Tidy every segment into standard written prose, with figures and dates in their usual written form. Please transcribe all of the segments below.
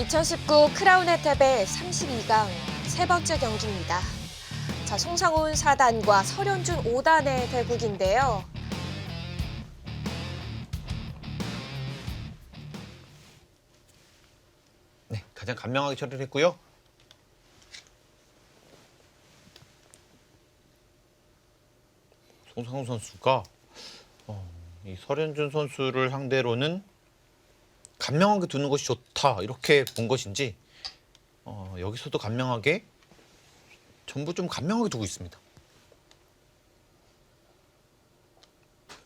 2019 크라운 혜택의 32강 세 번째 경기입니다. 자, 송상훈 4단과 설현준 5단의 대국인데요. 네, 가장 간명하게 처리를 했고요. 송상훈 선수가 이 설현준 선수를 상대로는 간명하게 두는 것이 좋다 이렇게 본 것인지 여기서도 간명하게 전부 좀 간명하게 두고 있습니다.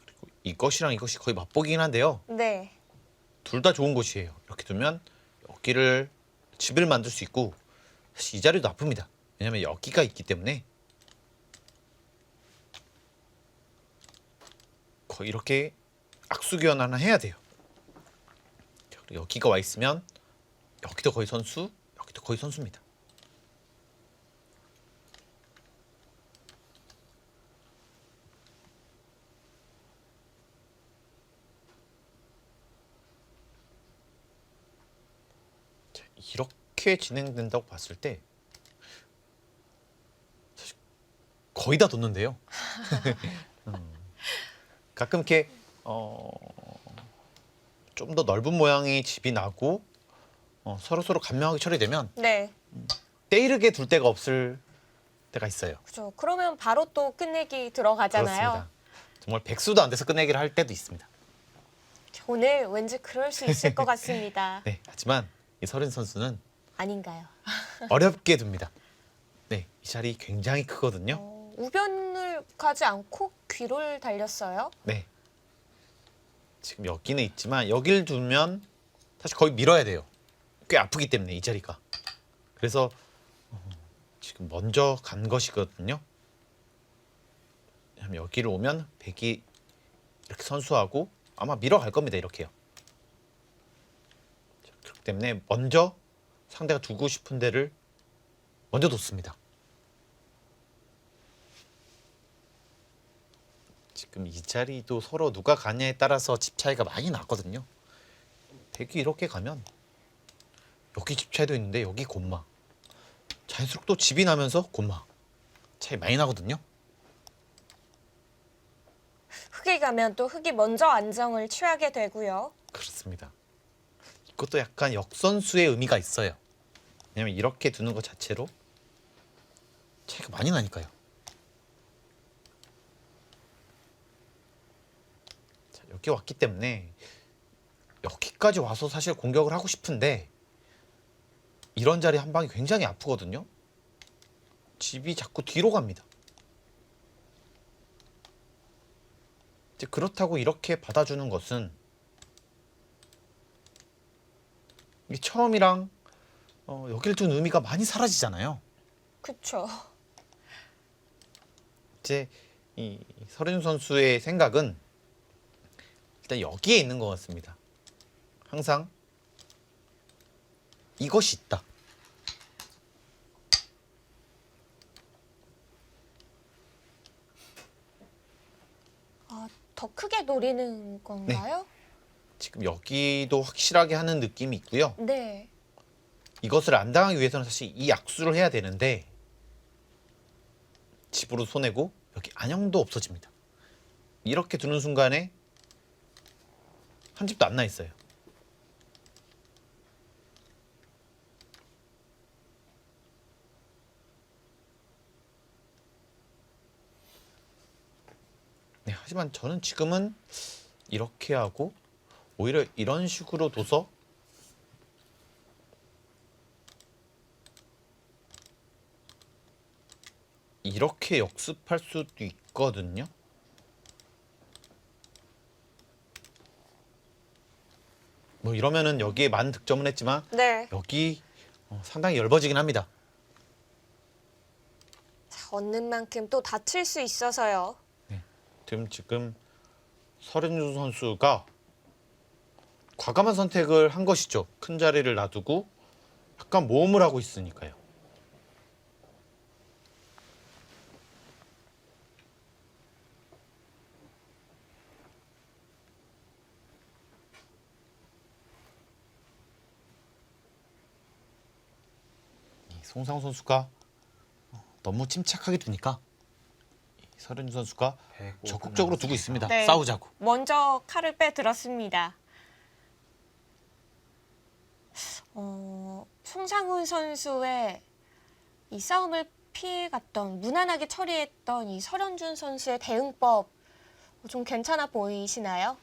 그리고 이것이랑 이것이 거의 맛보기긴 한데요. 네. 둘 다 좋은 것이에요. 이렇게 두면 여기를 집을 만들 수 있고 사실 이 자리도 아픕니다. 왜냐하면 여기가 있기 때문에 거의 이렇게 악수교환 하나 해야 돼요. 그리고 여기가 와 있으면 여기도 거의 선수, 여기도 거의 선수입니다. 자, 이렇게 진행된다고 봤을 때 사실 거의 다 뒀는데요. 가끔 이렇게 좀 더 넓은 모양의 집이 나고 서로 간명하게 처리되면 네. 때이르게 둘 데가 없을 때가 있어요. 그죠. 그러면 바로 또 끝내기 들어가잖아요. 그렇습니다. 정말 백수도 안 돼서 끝내기를 할 때도 있습니다. 오늘 왠지 그럴 수 있을 것 같습니다. 네, 하지만 이 설현 선수는 아닌가요? 어렵게 둡니다. 네, 이 자리 굉장히 크거든요. 우변을 가지 않고 귀를 달렸어요. 네. 지금 여기는 있지만 여길 두면 사실 거의 밀어야 돼요. 꽤 아프기 때문에 이 자리가. 그래서 지금 먼저 간 것이거든요. 왜냐면 여기를 오면 백이 이렇게 선수하고 아마 밀어갈 겁니다. 이렇게요. 그렇기 때문에 먼저 상대가 두고 싶은 데를 먼저 뒀습니다. 지금 이 자리도 서로 누가 가냐에 따라서 집 차이가 많이 나거든요. 백이 이렇게 가면 여기 집 차이도 있는데 여기 곤마. 자연스럽게 또 집이 나면서 곤마. 차이 많이 나거든요. 흙이 가면 또 흙이 먼저 안정을 취하게 되고요. 그렇습니다. 이것도 약간 역선수의 의미가 있어요. 왜냐면 이렇게 두는 것 자체로 차이가 많이 나니까요. 자, 여기 왔기 때문에 여기까지 와서 사실 공격을 하고 싶은데 이런 자리 한 방이 굉장히 아프거든요. 집이 자꾸 뒤로 갑니다. 이제 그렇다고 이렇게 받아주는 것은 이게 처음이랑 여길 둔 의미가 많이 사라지잖아요. 그쵸. 이제 이 설윤 선수의 생각은 일단 여기에 있는 것 같습니다. 항상 이것이 있다. 더 크게 노리는 건가요? 지금 여기도 확실하게 하는 느낌이 있고요. 네. 이것을 안 당하기 위해서는 사실 이 악수를 해야 되는데 집으로 손해고 여기 안형도 없어집니다. 이렇게 두는 순간에 한 집도 안 나 있어요. 네, 하지만 저는 지금은 이렇게 하고 오히려 이런 식으로 둬서 이렇게 역습할 수도 있거든요. 뭐 이러면은 여기에 많은 득점은 했지만 네. 여기 상당히 열버지긴 합니다. 자, 얻는 만큼 또 다칠 수 있어서요. 지금 설현주 선수가 과감한 선택을 한 것이죠. 큰 자리를 놔두고 약간 모험을 하고 있으니까요. 송상훈 선수가 너무 침착하게 두니까 서른준 선수가 적극적으로 두고 있습니다. 네. 싸우자고. 먼저 칼을 빼들었습니다. 송상훈 선수의 이 싸움을 피해갔던, 무난하게 처리했던 이 설현준 선수의 대응법 좀 괜찮아 보이시나요?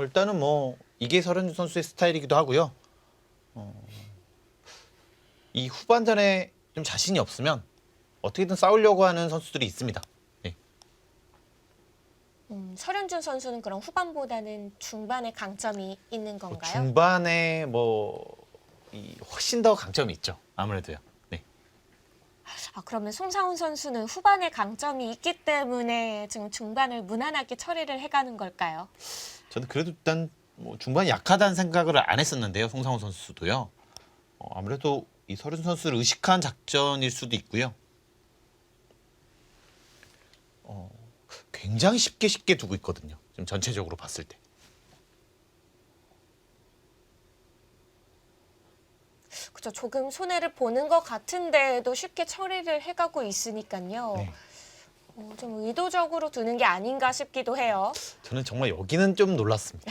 일단은 뭐 이게 서른준 선수의 스타일이기도 하고요. 이 후반전에 좀 자신이 없으면 어떻게든 싸우려고 하는 선수들이 있습니다. 네. 설현준 선수는 그럼 후반보다는 중반에 강점이 있는 건가요? 중반에 훨씬 더 강점이 있죠. 아무래도요. 네. 그러면 송상훈 선수는 후반에 강점이 있기 때문에 지금 중반을 무난하게 처리를 해가는 걸까요? 저는 그래도 일단 뭐 중반이 약하다는 생각을 안 했었는데요. 송상훈 선수도요. 아무래도 이 서른 선수를 의식한 작전일 수도 있고요. 굉장히 쉽게 두고 있거든요. 지금 전체적으로 봤을 때. 그렇죠. 조금 손해를 보는 것 같은데도 쉽게 처리를 해가고 있으니까요. 네. 좀 의도적으로 두는 게 아닌가 싶기도 해요. 저는 정말 여기는 좀 놀랐습니다.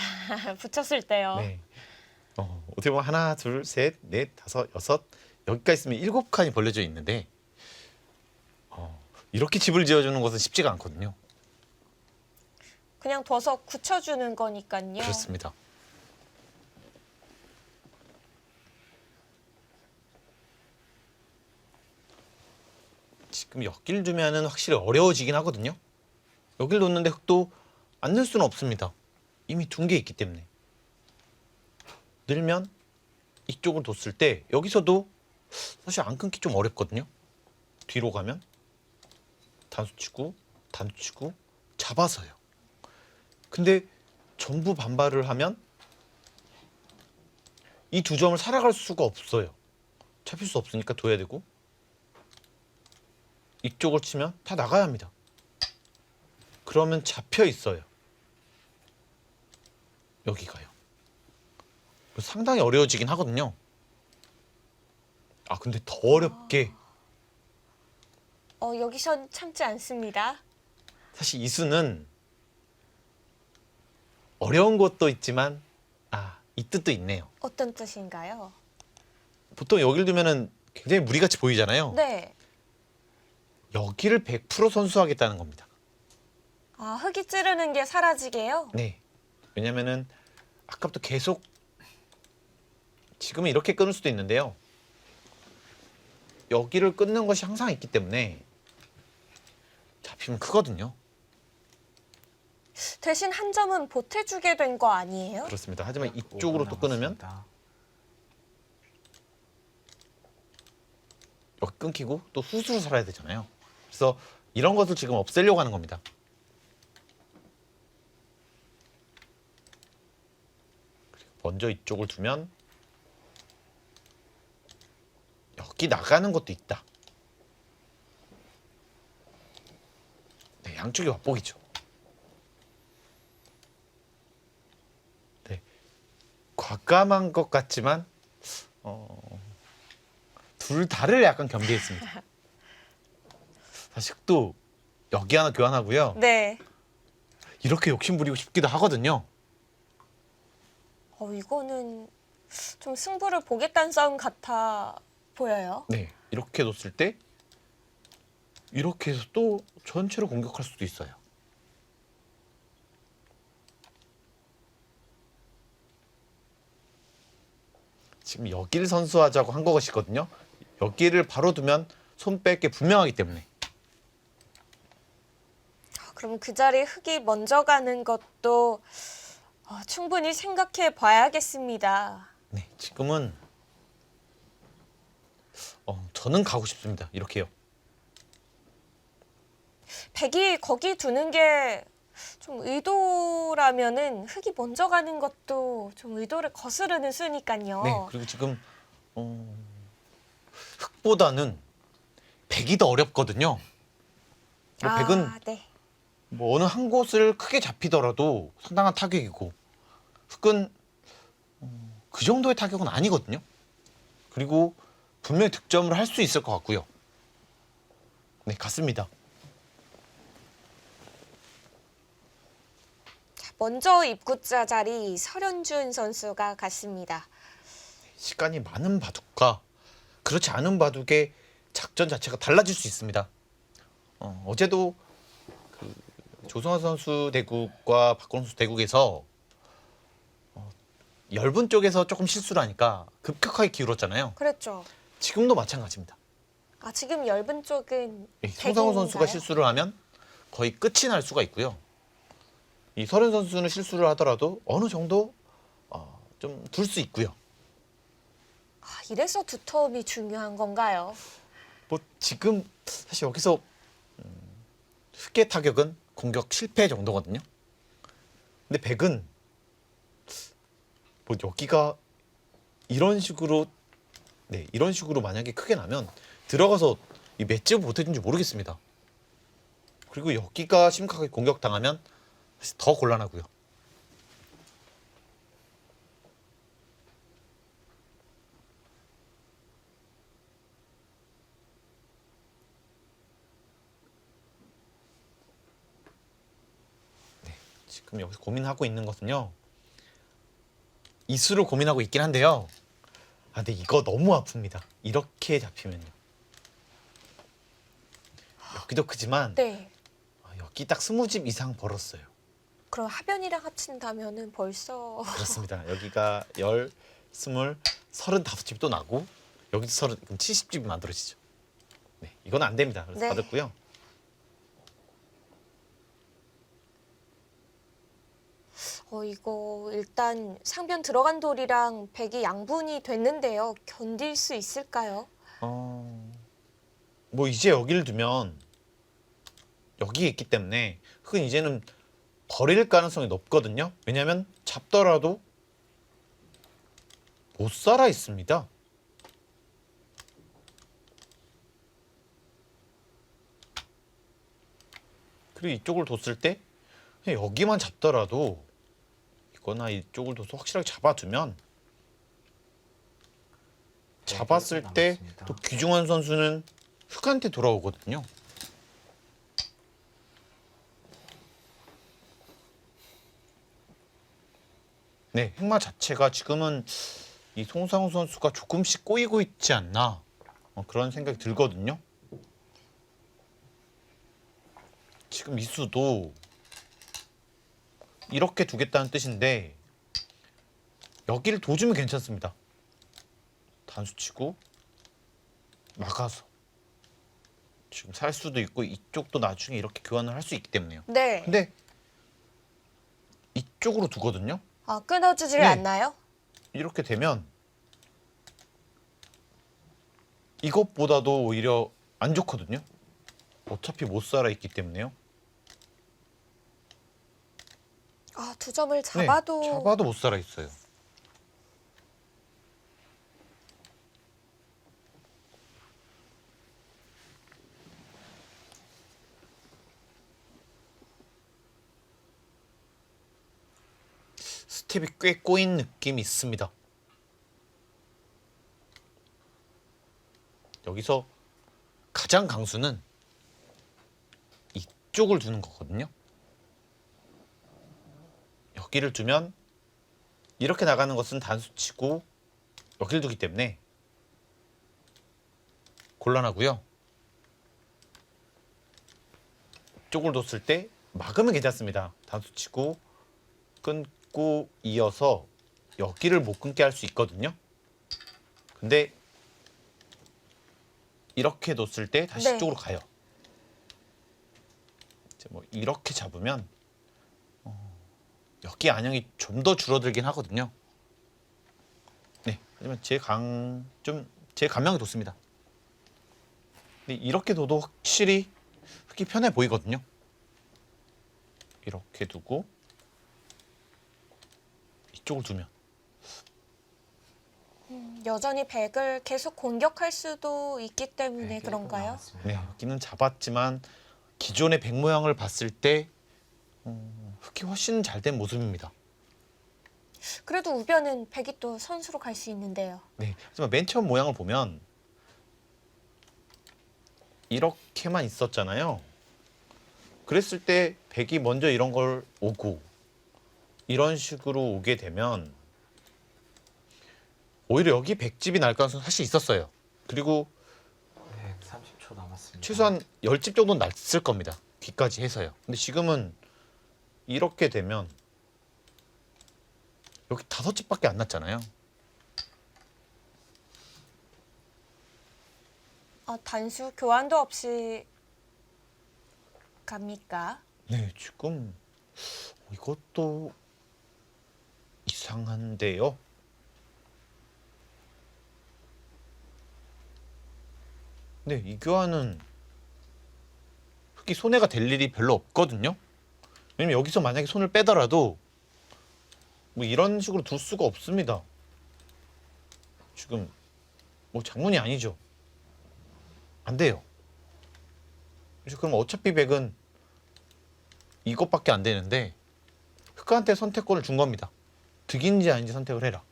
붙였을 때요. 네. 어떻게 보면 하나, 둘, 셋, 넷, 다섯, 여섯 여기까지 있으면 7칸이 벌려져 있는데 이렇게 집을 지어주는 것은 쉽지가 않거든요. 그냥 둬서 굳혀주는 거니까요. 그렇습니다. 지금 여길 두면은 확실히 어려워지긴 하거든요. 여길 놓는데 흙도 안 넣을 수는 없습니다. 이미 둔 게 있기 때문에. 늘면 이쪽을 뒀을 때 여기서도 사실 안 끊기 좀 어렵거든요. 뒤로 가면 단수 치고 잡아서요. 근데 전부 반발을 하면 이 두 점을 살아갈 수가 없어요. 잡힐 수 없으니까 둬야 되고 이쪽을 치면 다 나가야 합니다. 그러면 잡혀 있어요. 여기가요. 상당히 어려워지긴 하거든요. 근데 더 어렵게 여기선 참지 않습니다. 사실 이 수는 어려운 것도 있지만 이 뜻도 있네요. 어떤 뜻인가요? 보통 여기를 두면은 굉장히 무리같이 보이잖아요. 네. 여기를 100% 선수하겠다는 겁니다. 흙이 찌르는 게 사라지게요? 네. 왜냐면은 아까부터 계속 지금은 이렇게 끊을 수도 있는데요. 여기를 끊는 것이 항상 있기 때문에 잡히면 크거든요. 대신 한 점은 보태주게 된 거 아니에요? 그렇습니다. 하지만 이쪽으로 또 끊으면 여기 끊기고 또 후수로 살아야 되잖아요. 그래서 이런 것을 지금 없애려고 하는 겁니다. 그리고 먼저 이쪽을 두면 여기 나가는 것도 있다. 네, 양쪽이 맛보기죠. 네, 과감한 것 같지만 둘 다를 약간 겸비했습니다. 사실 또 여기 하나 교환하고요. 네. 이렇게 욕심 부리고 싶기도 하거든요. 이거는 좀 승부를 보겠다는 싸움 같아 보여요. 네, 이렇게 뒀을 때 이렇게 해서 또 전체로 공격할 수도 있어요. 지금 여기를 선수하자고 한 것이거든요. 여기를 바로 두면 손 뺄 게 분명하기 때문에. 그럼 그 자리에 흙이 먼저 가는 것도 충분히 생각해 봐야겠습니다. 네, 지금은 저는 가고 싶습니다. 이렇게요. 백이 거기 두는 게 좀 의도라면은 흙이 먼저 가는 것도 좀 의도를 거스르는 수니까요. 네, 그리고 지금 흙보다는 백이 더 어렵거든요. 뭐 백은 네. 뭐 어느 한 곳을 크게 잡히더라도 상당한 타격이고 흙은 그 정도의 타격은 아니거든요. 그리고 분명히 득점을 할 수 있을 것 같고요. 네, 같습니다. 먼저 입구자 자리 설현준 선수가 갔습니다. 시간이 많은 바둑과 그렇지 않은 바둑의 작전 자체가 달라질 수 있습니다. 어제도 그 조성환 선수 대국과 박건우 선수 대국에서 엷은 쪽에서 조금 실수를 하니까 급격하게 기울었잖아요. 그랬죠. 지금도 마찬가지입니다. 아, 지금 엷은 쪽은 송상우 선수가 백인가요? 실수를 하면 거의 끝이 날 수가 있고요. 이 설현 선수는 실수를 하더라도 어느 정도 좀 둘 수 있고요. 아, 이래서 두터움이 중요한 건가요? 뭐 지금 사실 여기서 흑의 타격은 공격 실패 정도거든요. 근데 백은 뭐 여기가 이런 식으로 이런 식으로 만약에 크게 나면 들어가서 이 맷집을 못해준지 모르겠습니다. 그리고 여기가 심각하게 공격당하면 사실 더 곤란하고요. 네, 지금 여기서 고민하고 있는 것은요. 이수를 고민하고 있긴 한데요. 아, 근데 이거 너무 아픕니다. 이렇게 잡히면요. 여기도 크지만 네. 여기 딱 20집 이상 벌었어요. 그럼 하변이랑 합친다면은 벌써 그렇습니다. 여기가 10, 20, 35집이 또 나고 여기도 70집이 만들어지죠. 네, 이건 안 됩니다. 그래서 네. 받았고요. 이거 일단 상변 들어간 돌이랑 백이 양분이 됐는데요. 견딜 수 있을까요? 뭐 이제 여기를 두면 여기에 있기 때문에 흑은 이제는 버릴 가능성이 높거든요. 왜냐하면 잡더라도 못 살아 있습니다. 그리고 이쪽을 뒀을 때 그냥 여기만 잡더라도 이거나 이쪽을 둬서 확실하게 잡아두면 잡았을 때 또 귀중한 선수는 흑한테 돌아오거든요. 네, 흑마 자체가 지금은 이 송상우 선수가 조금씩 꼬이고 있지 않나 그런 생각이 들거든요. 지금 이수도 이렇게 두겠다는 뜻인데 여기를 도주면 괜찮습니다. 단수치고 막아서 지금 살 수도 있고 이쪽도 나중에 이렇게 교환을 할 수 있기 때문에요. 네. 근데 이쪽으로 두거든요. 아, 끊어주질 네. 않나요? 이렇게 되면 이것보다도 오히려 안 좋거든요. 어차피 못 살아 있기 때문에요. 아, 두 점을 네, 잡아도 못 살아 있어요. 스텝이 꽤 꼬인 느낌이 있습니다. 여기서 가장 강수는 이쪽을 두는 거거든요. 여기를 두면 이렇게 나가는 것은 단수치고 여기를 두기 때문에 곤란하고요. 이쪽을 뒀을 때 막으면 괜찮습니다. 단수치고 끊고 이어서 여기를 못 끊게 할 수 있거든요. 근데 이렇게 뒀을 때 다시 네. 이쪽으로 가요. 이제 뭐 이렇게 잡으면 여기 안형이 좀 더 줄어들긴 하거든요. 네, 하지만 제 감명이 돋습니다. 근데 이렇게 둬도 확실히 흑이 편해 보이거든요. 이렇게 두고 이쪽을 두면 여전히 백을 계속 공격할 수도 있기 때문에 그런가요? 네, 여기는 잡았지만 기존의 백 모양을 봤을 때 흑이 훨씬 잘 된 모습입니다. 그래도 우변은 백이 또 선수로 갈 수 있는데요. 네, 하지만 맨 처음 모양을 보면 이렇게만 있었잖아요. 그랬을 때 백이 먼저 이런 걸 오고 이런 식으로 오게 되면 오히려 여기 백집이 날 가능성이 사실 있었어요. 그리고 30초 남았습니다. 최소한 10집 정도는 났을 겁니다. 귀까지 해서요. 근데 지금은 이렇게 되면 여기 5집밖에 안 났잖아요. 단수 교환도 없이 갑니까? 네, 지금 이것도 이상한데요. 네, 이 교환은 흑이 손해가 될 일이 별로 없거든요. 왜냐면 여기서 만약에 손을 빼더라도 뭐 이런 식으로 둘 수가 없습니다. 지금 뭐 장문이 아니죠. 안 돼요. 그래서 그럼 어차피 백은 이것밖에 안 되는데 흑한테 선택권을 준 겁니다. 득인지 아닌지 선택을 해라.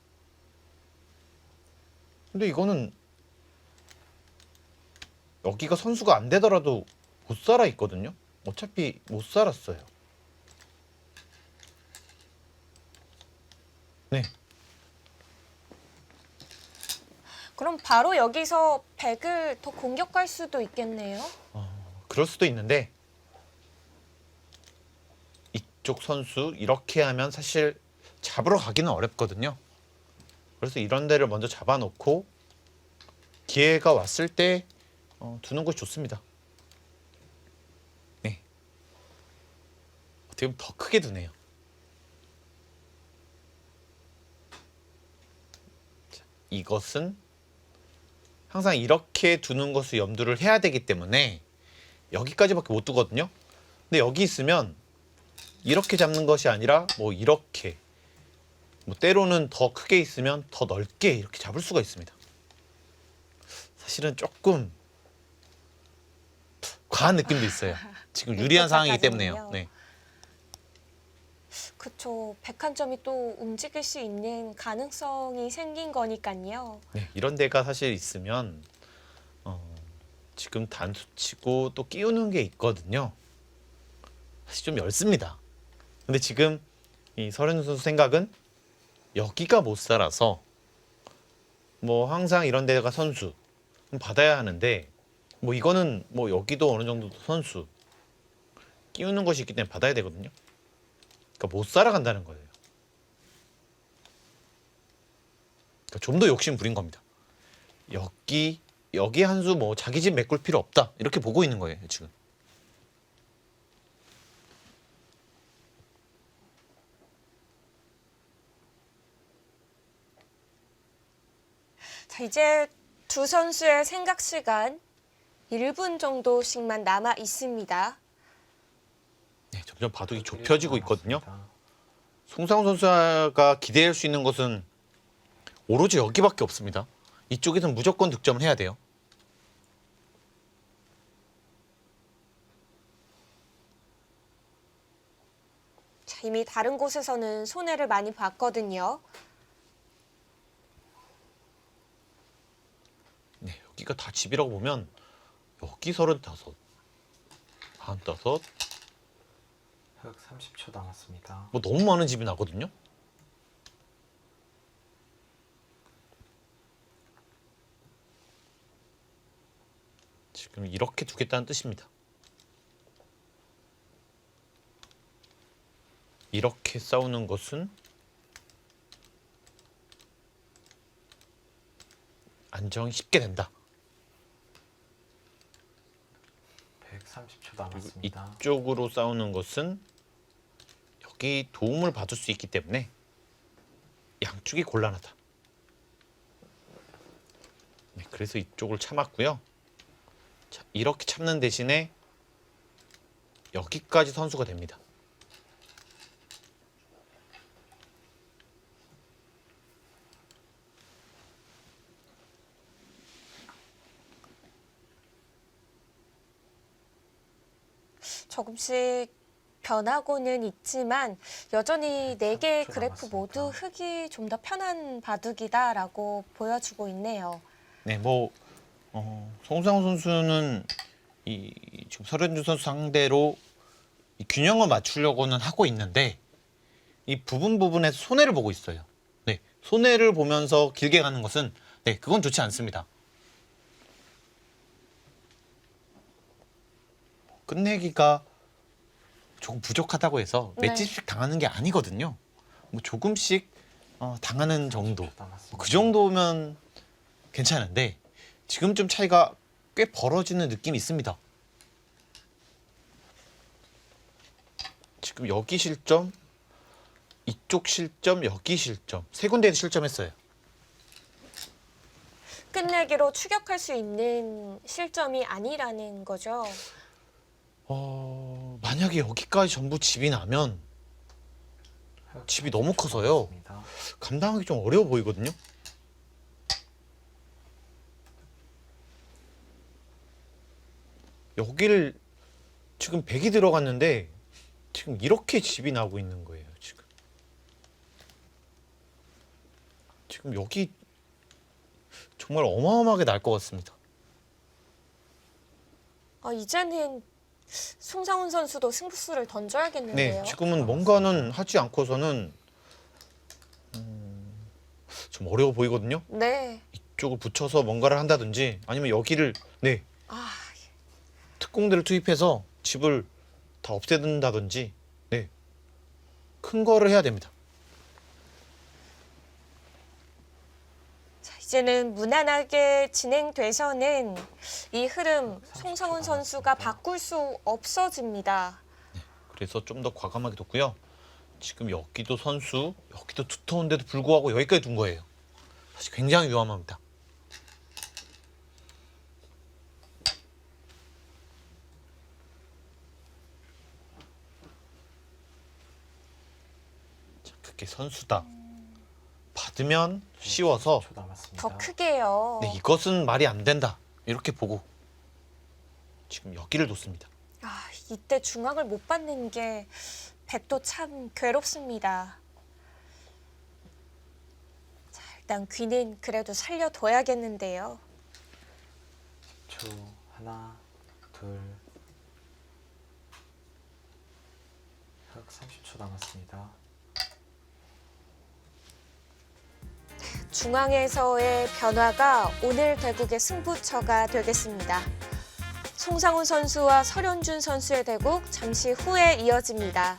근데 이거는 여기가 선수가 안 되더라도 못 살아 있거든요. 어차피 못 살았어요. 네, 그럼 바로 여기서 백을 더 공격할 수도 있겠네요. 그럴 수도 있는데 이쪽 선수 이렇게 하면 사실 잡으러 가기는 어렵거든요. 그래서 이런 데를 먼저 잡아놓고 기회가 왔을 때 두는 것이 좋습니다. 네, 어떻게 보면 더 크게 두네요. 자, 이것은 항상 이렇게 두는 것을 염두를 해야 되기 때문에 여기까지밖에 못 두거든요. 근데 여기 있으면 이렇게 잡는 것이 아니라 뭐 이렇게 뭐 때로는 더 크게 있으면 더 넓게 이렇게 잡을 수가 있습니다. 사실은 조금 과한 느낌도 있어요. 지금 유리한 상황이기 때문에요. 네. 그쵸. 백 한 점이 또 움직일 수 있는 가능성이 생긴 거니까요. 네, 이런 데가 사실 있으면 지금 단수치고 또 끼우는 게 있거든요. 사실 좀 얇습니다. 근데 지금 이 서른 선수 생각은 여기가 못 살아서 뭐 항상 이런 데가 선수 받아야 하는데 뭐 이거는 뭐 여기도 어느 정도 선수 끼우는 것이 있기 때문에 받아야 되거든요. 그러니까 못 살아간다는 거예요. 그러니까 좀 더 욕심 부린 겁니다. 여기 한 수 뭐 자기 집 메꿀 필요 없다 이렇게 보고 있는 거예요 지금. 자, 이제 두 선수의 생각 시간 1분 정도씩만 남아 있습니다. 네, 점점 바둑이 좁혀지고 있거든요. 송상훈 선수가 기대할 수 있는 것은 오로지 여기밖에 없습니다. 이쪽에서는 무조건 득점을 해야 돼요. 자, 이미 다른 곳에서는 손해를 많이 봤거든요. 네, 여기가 다 집이라고 보면 여기 35, 45, 흑 30초 남았습니다. 뭐 너무 많은 집이 나거든요. 지금 이렇게 두겠다는 뜻입니다. 이렇게 싸우는 것은 안정이 쉽게 된다. 130초 그리고 남았습니다. 이쪽으로 싸우는 것은 여기 도움을 받을 수 있기 때문에 양쪽이 곤란하다. 네, 그래서 이쪽을 참았고요. 자, 이렇게 참는 대신에 여기까지 선수가 됩니다. 조금씩 변하고는 있지만 여전히 네 개의 30초 그래프 모두 남았습니다. 흑이 좀 더 편한 바둑이다라고 보여주고 있네요. 네, 뭐 송상훈 선수는 이 지금 설현준 선수 상대로 이 균형을 맞추려고는 하고 있는데 이 부분에서 손해를 보고 있어요. 네, 손해를 보면서 길게 가는 것은 네, 그건 좋지 않습니다. 끝내기가 조금 부족하다고 해서 네. 맷집씩 당하는 게 아니거든요. 뭐 조금씩 당하는 정도. 30초 남았습니다. 그 정도면 괜찮은데 지금 좀 차이가 꽤 벌어지는 느낌이 있습니다. 지금 여기 실점, 이쪽 실점, 여기 실점 세 군데에서 실점했어요. 끝내기로 추격할 수 있는 실점이 아니라는 거죠. 만약에 여기까지 전부 집이 나면 흑 집이 너무 30초 커서요. 남았습니다. 감당하기 좀 어려워 보이거든요. 여기를 지금 100이 들어갔는데 지금 이렇게 집이 나고 있는 거예요. 지금 여기 정말 어마어마하게 날 것 같습니다. 이제는 송상훈 선수도 승부수를 던져야겠는데요. 네, 지금은 뭔가는 하지 않고서는 좀 어려워 보이거든요. 네. 이쪽을 붙여서 뭔가를 한다든지 아니면 여기를 네 아, 특공대를 투입해서 집을 다 없애든다든지 네 큰 거를 해야 됩니다. 자, 이제는 무난하게 진행돼서는 이 흐름 송상훈 선수가 바꿀 수 없어집니다. 그래서 좀 더 과감하게 뒀고요. 지금 여기도 선수, 여기도 두터운데도 불구하고 여기까지 둔 거예요. 사실 굉장히 위험합니다. 자, 그게 선수다. 받으면 쉬워서 30초 남았습니다. 더 크게요. 네, 이것은 말이 안 된다. 이렇게 보고 지금 여기를 뒀습니다. 이때 중앙을 못 받는 게 백도 참 괴롭습니다. 자, 일단 귀는 그래도 살려둬야겠는데요. 10초. 하나, 둘. 흑 30초 남았습니다. 중앙에서의 변화가 오늘 대국의 승부처가 되겠습니다. 송상훈 선수와 설현준 선수의 대국 잠시 후에 이어집니다.